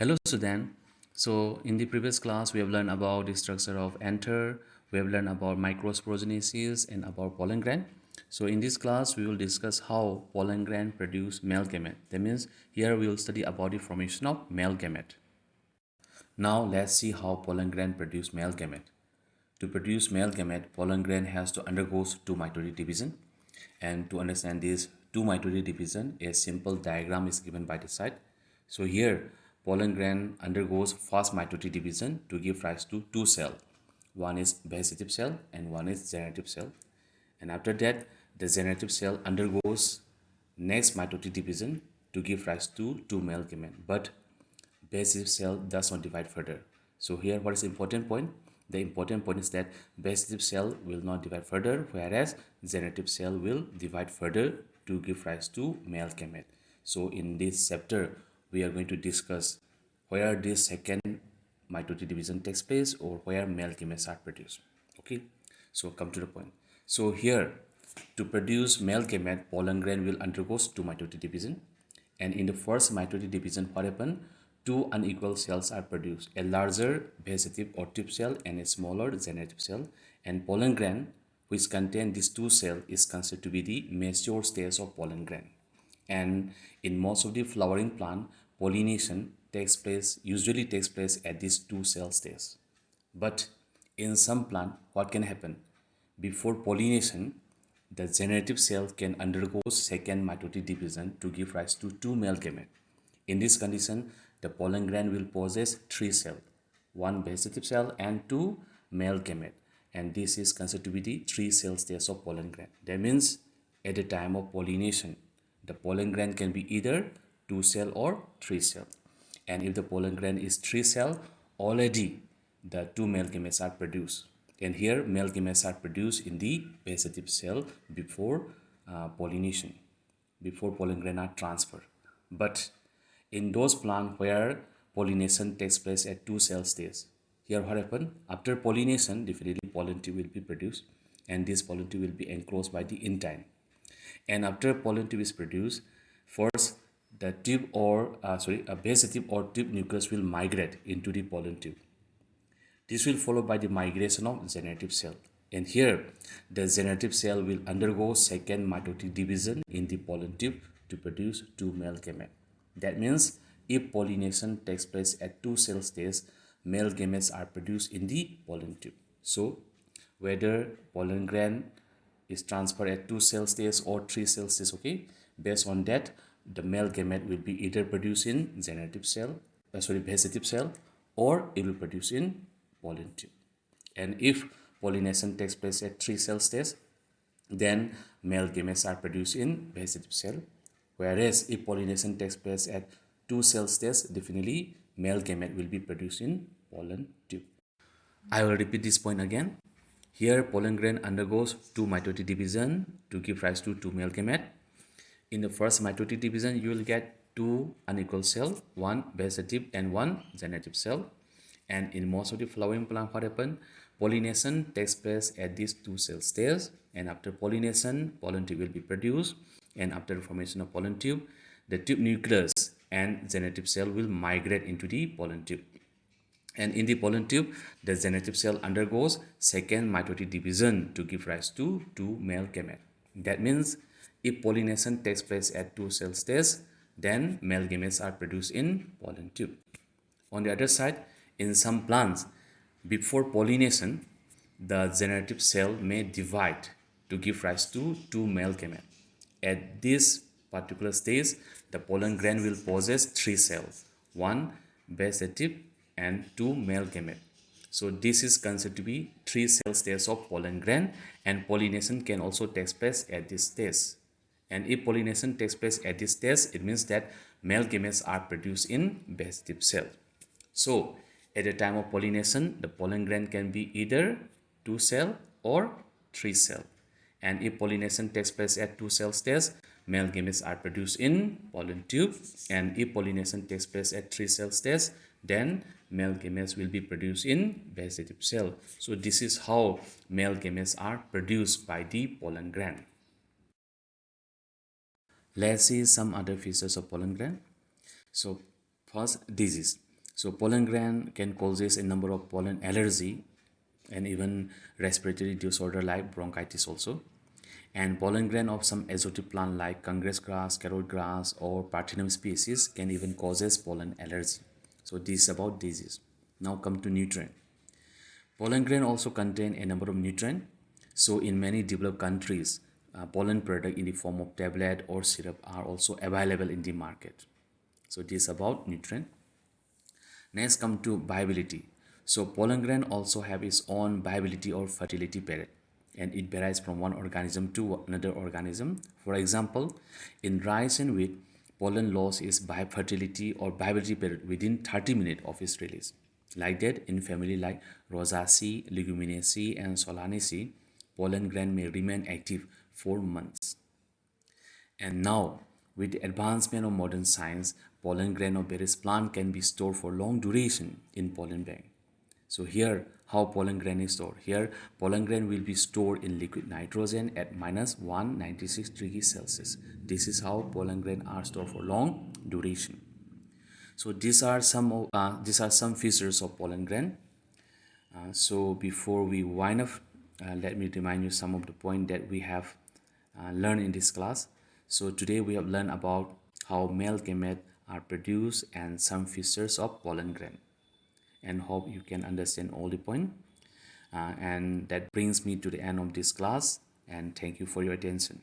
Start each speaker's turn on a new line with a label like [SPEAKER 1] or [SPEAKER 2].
[SPEAKER 1] Hello student. So in the previous class we have learned about the structure of anther, we have learned about microsporogenesis and about pollen gland. So in this class we will discuss how pollen gland produce male gamete. That means here we will study about the formation of male gamete. Now let's see how pollen gland produce male gamete. To produce male gamete, pollen gland has to undergo two mitotic division. And to understand this two mitotic division, a simple diagram is given by the side. So here, pollen gland undergoes first mitotic division to give rise to two cells. One is vegetative cell and one is generative cell. And after that, the generative cell undergoes next mitotic division to give rise to two male gamete. But vegetative cell does not divide further. So here what is the important point? The important point is that vegetative cell will not divide further, whereas generative cell will divide further to give rise to male gamete. So in this chapter, we are going to discuss where this second mitotic division takes place or where male gametes are produced. Okay, so come to the point. So here, to produce male gamete, pollen gland will undergo two mitotic division. And in the first mitotic division, what happened? Two unequal cells are produced, a larger vegetative or tube cell and a smaller generative cell. And pollen gland, which contain these two cells, is considered to be the mature stage of pollen gland. And in most of the flowering plant, pollination usually takes place at these two cell stage. But in some plant, what can happen? Before pollination, the generative cell can undergo second mitotic division to give rise to two male gamete. In this condition, the pollen gland will possess three cells, one vegetative cell and two male gamete. And this is considered to be the three cell stage of pollen gland. That means at the time of pollination, the pollen gland can be either two cell or three cell. And if the pollen gland is three cell, already the two male gametes are produced. And here male gametes are produced in the vegetative cell before pollination, before pollen gland are transferred. But in those plants where pollination takes place at two cell stage, here what happens? After pollination, definitely pollen tube will be produced, and this pollen tube will be enclosed by the intine. And after pollen tube is produced, first the tube or a vegetative or tube nucleus will migrate into the pollen tube. This will follow by the migration of generative cell. And here, the generative cell will undergo second mitotic division in the pollen tube to produce two male gametes. That means if pollination takes place at two cell stage, male gametes are produced in the pollen tube. So, whether pollen gland is transferred at two cell stage or three cell stage, okay, based on that, the male gamete will be either produced in vegetative cell, or it will produce in pollen tube. And if pollination takes place at three cell stage, then male gametes are produced in vegetative cell. Whereas if pollination takes place at two cell stage, definitely male gamete will be produced in pollen tube. I will repeat this point again. Here pollen gland undergoes two mitotic division to give rise to two male gamete. In the first mitotic division, you will get two unequal cells, one vegetative and one generative cell. And in most of the flowering plant, what happens? Pollination takes place at these two cell stages, and after pollination, pollen tube will be produced. And after the formation of pollen tube, the tube nucleus and generative cell will migrate into the pollen tube. And in the pollen tube, the generative cell undergoes second mitotic division to give rise to two male gametes. That means if pollination takes place at two cell stages, then male gametes are produced in pollen tube. On the other side, in some plants, before pollination, the generative cell may divide to give rise to two male gametes. At this particular stage, the pollen gland will possess three cells, one vegetative and two male gametes. So this is considered to be three cell stage of pollen gland, and pollination can also take place at this stage. And if pollination takes place at this stage, it means that male gametes are produced in vegetative cell. So at the time of pollination, the pollen gland can be either two cell or three cell. And if pollination takes place at two cell stage, male gametes are produced in pollen tube. And if pollination takes place at three cell stage, then male gametes will be produced in vegetative cell. So this is how male gametes are produced by the pollen gland. Let's see some other features of pollen gland. So first, disease. So pollen grain can causes a number of pollen allergy and even respiratory disorder like bronchitis also. And pollen grain of some exotic plant like congress grass, carrot grass, or parthenium species can even causes pollen allergy. So this is about disease. Now come to nutrient. Pollen grain also contain a number of nutrients. So in many developed countries, pollen product in the form of tablet or syrup are also available in the market. So this is about nutrient. Next come to viability. So pollen grain also have its own viability or fertility period, and it varies from one organism to another organism. For example, in rice and wheat, pollen loss is by fertility or viability period within 30 minutes of its release. Like that, in family like Rosaceae, Leguminaceae, and Solanaceae, pollen grain may remain active for months. And now, with the advancement of modern science, pollen grain of various plants can be stored for long duration in pollen bank. So here, how pollen grain is stored? Here, pollen grain will be stored in liquid nitrogen at minus 196 degrees Celsius. This is how pollen grain are stored for long duration. So these are some features of pollen grain. So before we wind up, let me remind you some of the point that we have learned in this class. So today we have learned about how male gametes are produced and some features of pollen grain, and hope you can understand all the point. And that brings me to the end of this class, and thank you for your attention.